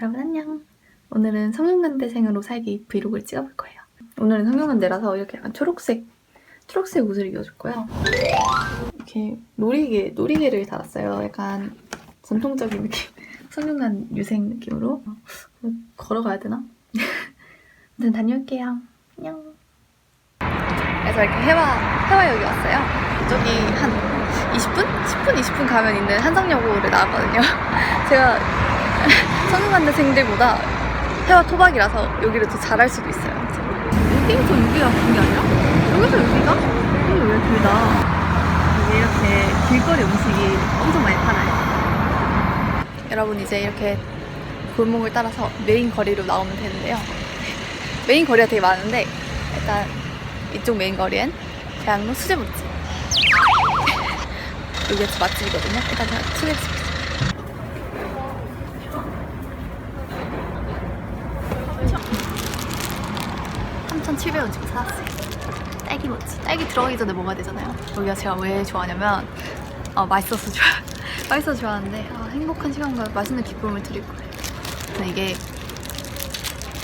여러분 안녕. 오늘은 성균관대생으로 살기 브이로그를 찍어볼 거예요. 오늘은 성균관대라서 이렇게 약간 초록색 옷을 입어줄 거예요. 이렇게 놀이개를 달았어요. 약간 전통적인 느낌, 성균관 유생 느낌으로. 걸어가야 되나? 아무튼 다녀올게요. 안녕. 그래서 이렇게 해화역에 왔어요. 이쪽이 한 20분 가면 있는 한성여고를 나왔거든요. 제가 성균관대생들보다 해와 토박이라서 여기를 더 잘할 수도 있어요. 여기서 여기가 긴 게 아니라 여기서 여기가? 여기 왜 길다. 여기 이렇게 길거리 음식이 엄청 많이 팔아요. 여러분 이제 이렇게 골목을 따라서 메인 거리로 나오면 되는데요. 메인 거리가 되게 많은데 일단 이쪽 메인 거리엔 대학로 수제부집 여기가 제 맛집이거든요. 일단 제가 소개해드릴게요. 3,700원 주고 사왔어요. 딸기 모찌. 딸기 들어가기 전에 먹어야 되잖아요. 여기가 제가 왜 좋아하냐면 맛있어서 좋아하는데 행복한 시간과 맛있는 기쁨을 드릴 거예요. 근데 이게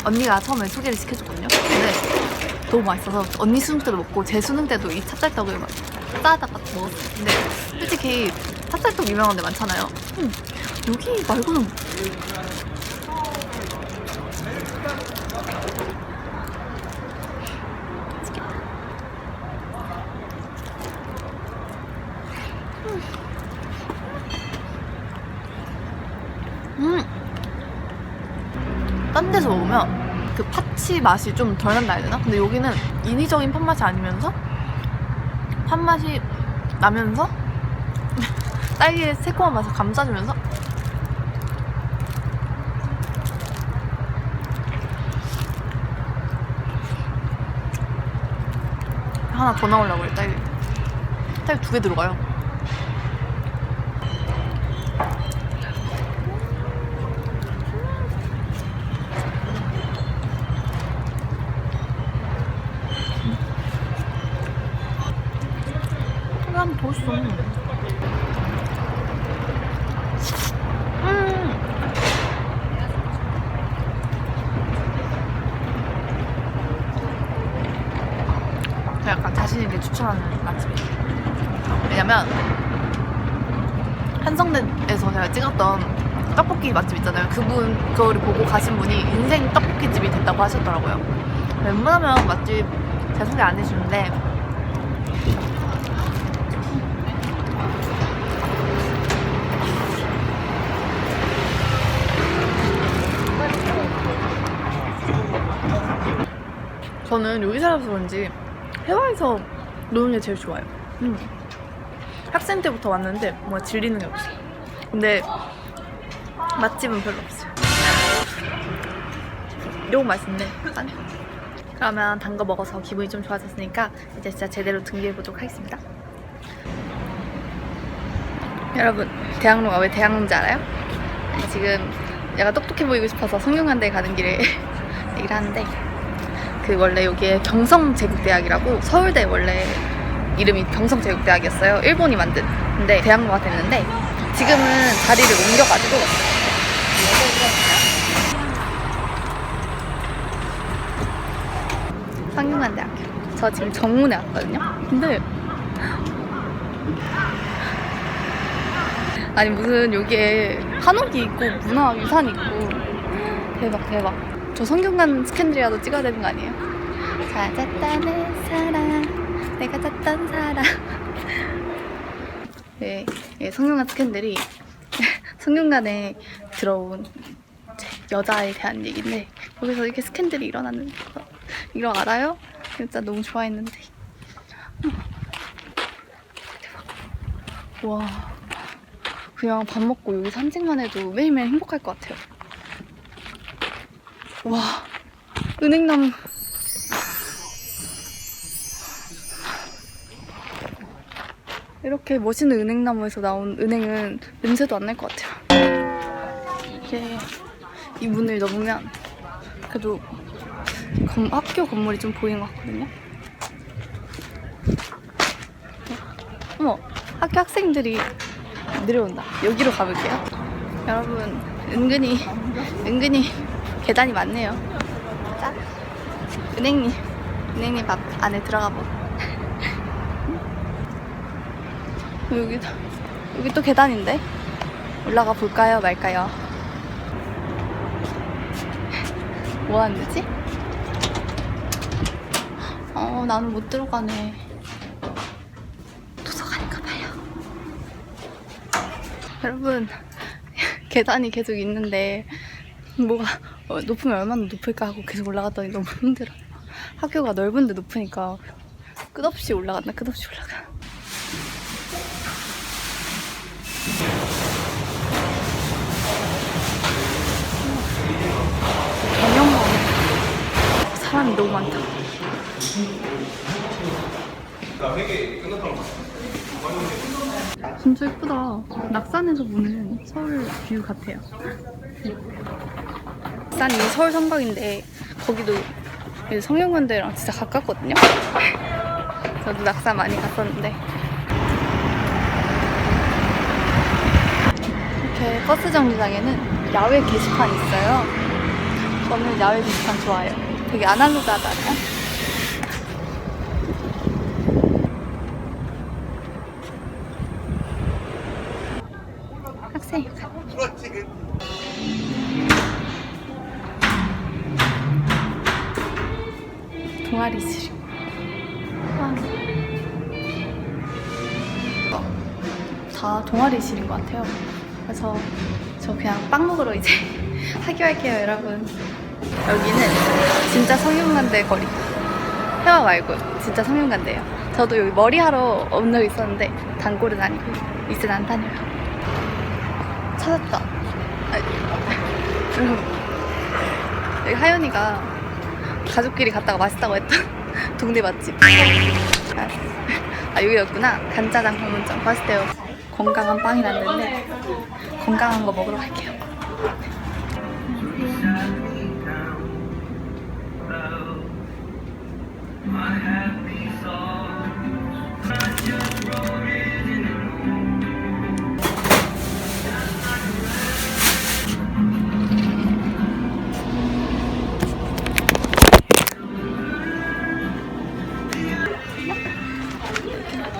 언니가 처음에 소개를 시켜줬거든요. 근데 너무 맛있어서 언니 수능 때도 먹고 제 수능 때도 이 찹쌀떡을 막 싸다가 먹었어요. 근데 솔직히 찹쌀떡 유명한 데 많잖아요. 여기 말고는 딴 데서 먹으면 그 팥이 맛이 좀 덜 난다 해야 되나? 근데 여기는 인위적인 팥맛이 아니면서 팥맛이 나면서 딸기의 새콤한 맛을 감싸주면서 하나 더 나오려고 해요. 딸기 2개 들어가요. 한번 더 있어. 약간 자신있게 추천하는 맛집이에요. 왜냐면 한성대에서 제가 찍었던 떡볶이 맛집 있잖아요. 그거를 보고 가신 분이 인생 떡볶이집이 됐다고 하셨더라고요. 웬만하면 맛집 잘 소개 안 해주는데 저는 여기 살아서 그런지 해화에서 노는 게 제일 좋아요. 학생 때부터 왔는데 뭔가 질리는 게 없어요. 근데 맛집은 별로 없어요. 너무 맛있네. 그러면 단 거 먹어서 기분이 좀 좋아졌으니까 이제 진짜 제대로 등교해보도록 하겠습니다. 여러분, 대학로가 왜 대학로인지 알아요? 지금 내가 똑똑해 보이고 싶어서 성균관대에 가는 길에 얘기를 하는데 그 원래 여기에 경성제국대학이라고 서울대 원래 이름이 경성제국대학이었어요. 일본이 만든. 근데 대학로가 됐는데 지금은 자리를 옮겨가지고 성균관대학교. 저 지금 정문에 왔거든요. 근데 아니 무슨 여기에 한옥이 있고 문화유산이 있고 대박. 저 성균관 스캔들이라도 찍어야 되는 거 아니에요? 찾았다는 사람, 내가 찾던 사람. 네, 성균관 스캔들이 성균관에 들어온 여자에 대한 얘기인데 여기서 이렇게 스캔들이 일어나는 거 이거 알아요? 진짜 너무 좋아했는데. 대박. 와, 그냥 밥 먹고 여기 산책만 해도 매일매일 행복할 것 같아요. 와, 은행나무. 이렇게 멋있는 은행나무에서 나온 은행은 냄새도 안 날 것 같아요. 이게 이 문을 넘으면 그래도 학교 건물이 좀 보이는 것 같거든요. 어머, 학교 학생들이 내려온다. 여기로 가볼게요. 여러분, 은근히 은근히 계단이 많네요. 자, 은행님 밥 안에 들어가 보. 여기 또 계단인데 올라가 볼까요 말까요? 뭐 하는 거지? 나는 못 들어가네. 도서관인가 봐요. 여러분, 계단이 계속 있는데 뭐가 높으면 얼마나 높을까 하고 계속 올라갔더니 너무 힘들어요. 학교가 넓은데 높으니까 끝없이 올라간다. 전용만 사람이 너무 많다. 진짜 예쁘다. 낙산에서 보는 서울 뷰 같아요. 낙산이 서울 성곽인데 거기도 성균관대랑 진짜 가깝거든요. 저도 낙산 많이 갔었는데 이렇게 버스 정류장에는 야외 게시판이 있어요. 저는 야외 게시판 좋아해요. 되게 아날로그하잖아요. 학생 동아리실. 다 동아리실인 것 같아요. 그래서 저 그냥 빵 먹으러 이제 하교할게요, 여러분. 여기는 진짜 성균관대 거리. 회화 말고 진짜 성균관대예요. 저도 여기 머리하러 온 적 있었는데 단골은 아니고 이젠 안 다녀요. 찾았다. 여러분, 여기 하연이가 가족끼리 갔다가 맛있다고 했던 동네 맛집. 여기였구나. 간짜장 방문점. 맛있대요. 건강한 빵이라는 데인데 건강한 거 먹으러 갈게요.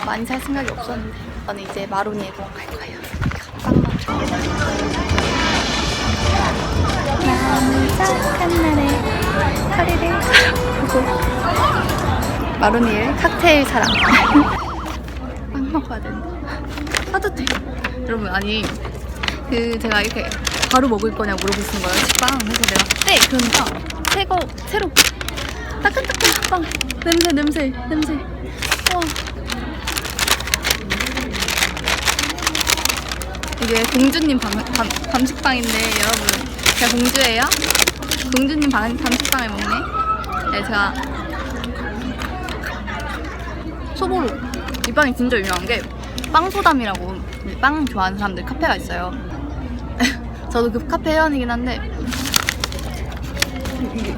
많이 살 생각이 없었는데 저는 이제 마로니에 공원 갈 거예요. 빵만 너무 착한 날에 허리를 보고 마로니에 칵테일 사랑. 빵 먹어야 된다. 따뜻해. 여러분, 아니 제가 이렇게 바로 먹을 거냐고 물어보신 거예요, 식빵. 그래서 내가 네! 그러니까 새로 따끈따끈한 빵. 냄새. 우와. 이게 공주님 밤식빵인데 여러분, 제가 공주예요? 공주님 밤식빵을 먹네. 네, 제가 소보로. 이 빵이 진짜 유명한 게 빵소담이라고 빵 좋아하는 사람들 카페가 있어요. 저도 그 카페 회원이긴 한데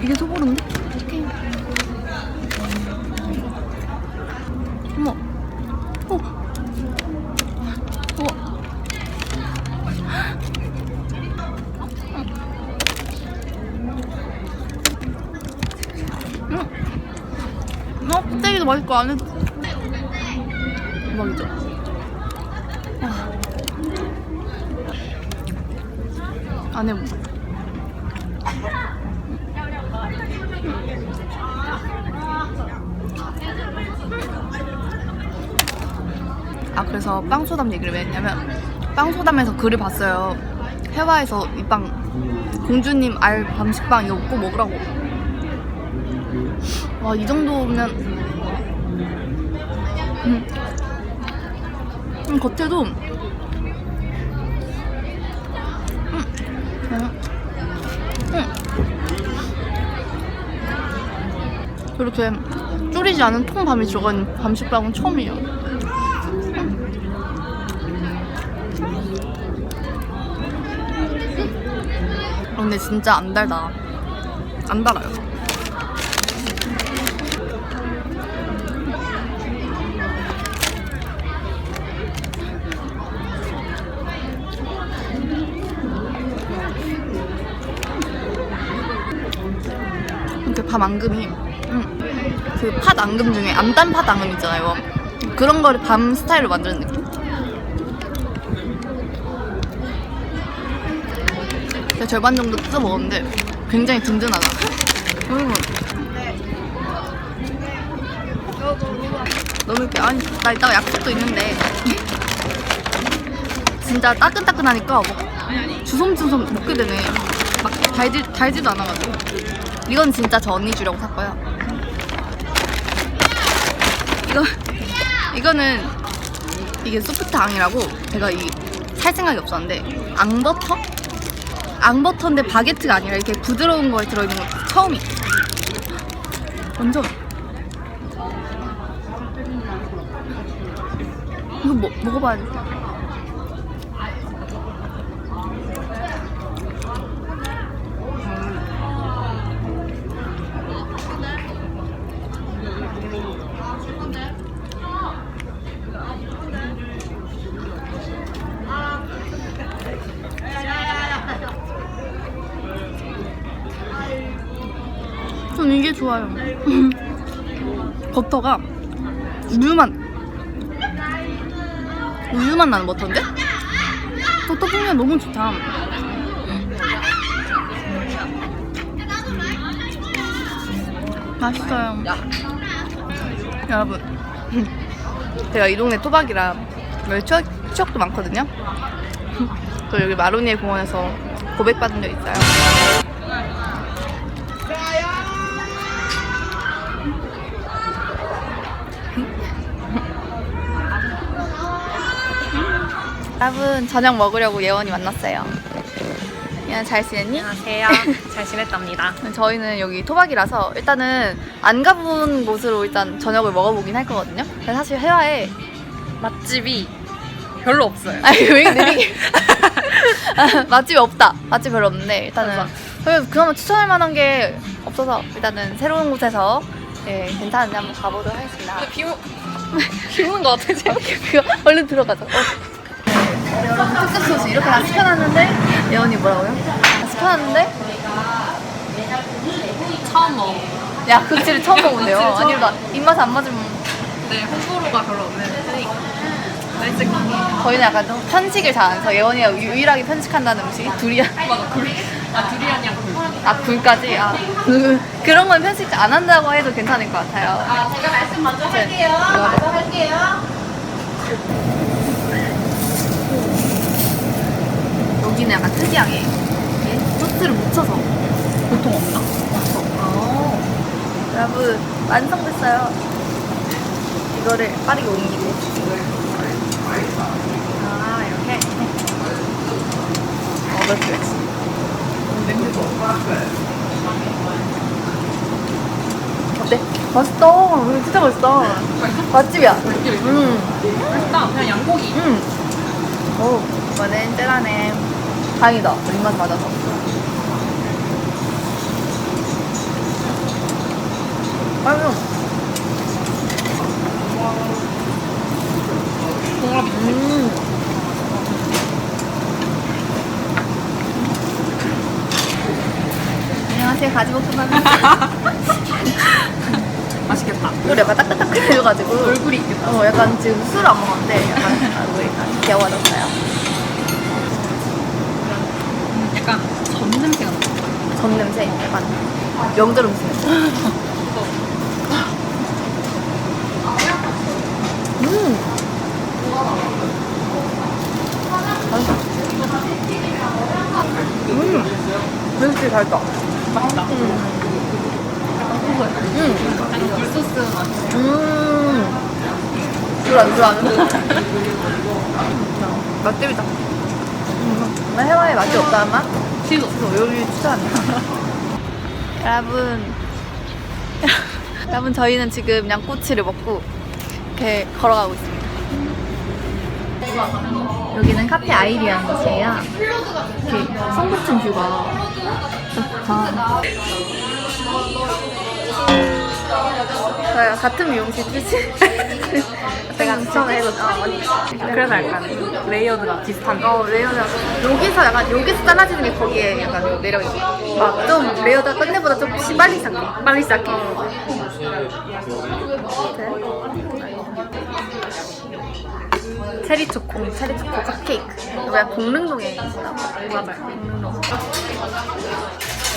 이게 소보로인데? 어떡해. 어머. 우와. 껍데기도 맛있고 안에 대박이죠? 안에 뭐 그래서 빵소담 얘기를 왜 했냐면 빵소담에서 글을 봤어요. 해화에서 이 빵 공주님 알 밤식빵 이거 꼭 먹으라고. 와, 이 정도면 겉에도 이렇게 줄이지 않은 통밤이 들어간 밤식빵은 처음이에요. 근데 진짜 안 달다. 안 달아요. 이렇게 밤 앙금이 그 팥 앙금 중에 암단 팥 앙금 있잖아요. 그런 거를 밤 스타일로 만드는 느낌? 제가 절반 정도 뜯어 먹었는데 굉장히 든든하다. 너무 이렇게 아니 나 이따가 약속도 있는데 진짜 따끈따끈하니까 막 주섬주섬 먹게 되네. 막 달지도 않아가지고. 이건 진짜 저 언니 주려고 샀고요. 이거는 이게 소프트앙이라고 제가 살 생각이 없었는데 앙버터? 앙버터인데 바게트가 아니라 이렇게 부드러운 거에 들어있는 거 처음이에요. 완전 이거 먹어봐야 돼. 전 이게 좋아요. 버터가 우유만 나는 버터인데? 버터 풍미가 너무 좋다. 맛있어요. 여러분, 제가 이 동네 토박이라 추억도 많거든요. 저 여기 마로니에 공원에서 고백받은 적 있어요. 여러분, 저녁 먹으려고 예원이 만났어요. 예원 잘 지냈니? 안녕하세요. 잘 지냈답니다. 저희는 여기 토박이라서 일단은 안 가본 곳으로 일단 저녁을 먹어보긴 할 거거든요. 근데 사실 해화에 맛집이 별로 없어요. 아니 왜 느리게 맛집이 없다. 맛집 별로 없는데 일단은 그나마 추천할 만한 게 없어서 일단은 새로운 곳에서 괜찮은데 한번 가보도록 하겠습니다. 비우는 거 같아 지금. 얼른 들어가자. 특급 소스 이렇게 다 시켜놨는데 예원이 뭐라고요? 다 시켜놨는데 처음 먹어. 야 그치를 처음 먹은데요? 아니 나 입맛 안 맞으면 네, 호불호가 별로 없는 테니까. 저희는 약간 좀 편식을 잘해서 예원이가 유일하게 편식한다는 음식이 두리안. 맞아, 굴. 두리안이랑 굴. 아 굴까지? 그런 건 편식 안 한다고 해도 괜찮을 것 같아요. 제가 말씀 먼저 할게요. 여기는 약간 특이하게 소스를 묻혀서 보통 없나? 여러분 완성됐어요. 이거를 빠르게 옮기고 이렇게. 그렇지. 어때? 맛있다. 이거 진짜 맛있다. 맛집이야. 맛있다. 그냥 양고기. 오, 이거는 짠하네. 다행이다. 입맛 맞아서. 맛있어. 궁합이 안녕하세요. 가지볶음밥. 맛있겠다. 이거 약간 따끈따끈해져가지고 얼굴이 있겠다. 약간 지금 술을 안 먹었는데 약간 얼굴이 약간 개워졌어요. 약간 전 냄새가 나. 전 냄새 약간 명절 음식 냄새. 멸치 달다. 맛있다. 약간 굴소스 맛. 줄 맛집이다. 나 해와에 맛이 없다 맛? 치즈. 여기 추천합니다. 여러분 저희는 지금 양꼬치를 먹고 이렇게 걸어가고 있습니다. 여기는 카페 아이리라는 곳이에요. 이렇게 성북층 뷰가 좋다. 저희가 같은 미용실 출신. 내가 추천해줬죠. 그래서 약간 레이어드가 비슷한 레이어드. 여기서 잘라지는 게 거기에 약간 매력이 있어. 막좀 레이어드 딴 데보다 좀 빨리 시작해. 빨리 시작해. 체리 초코 컵케이크. 여기가 공릉동에 있어. 맞아요. 공릉동.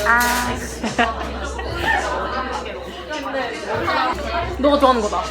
아, 너가 좋아하는 거다.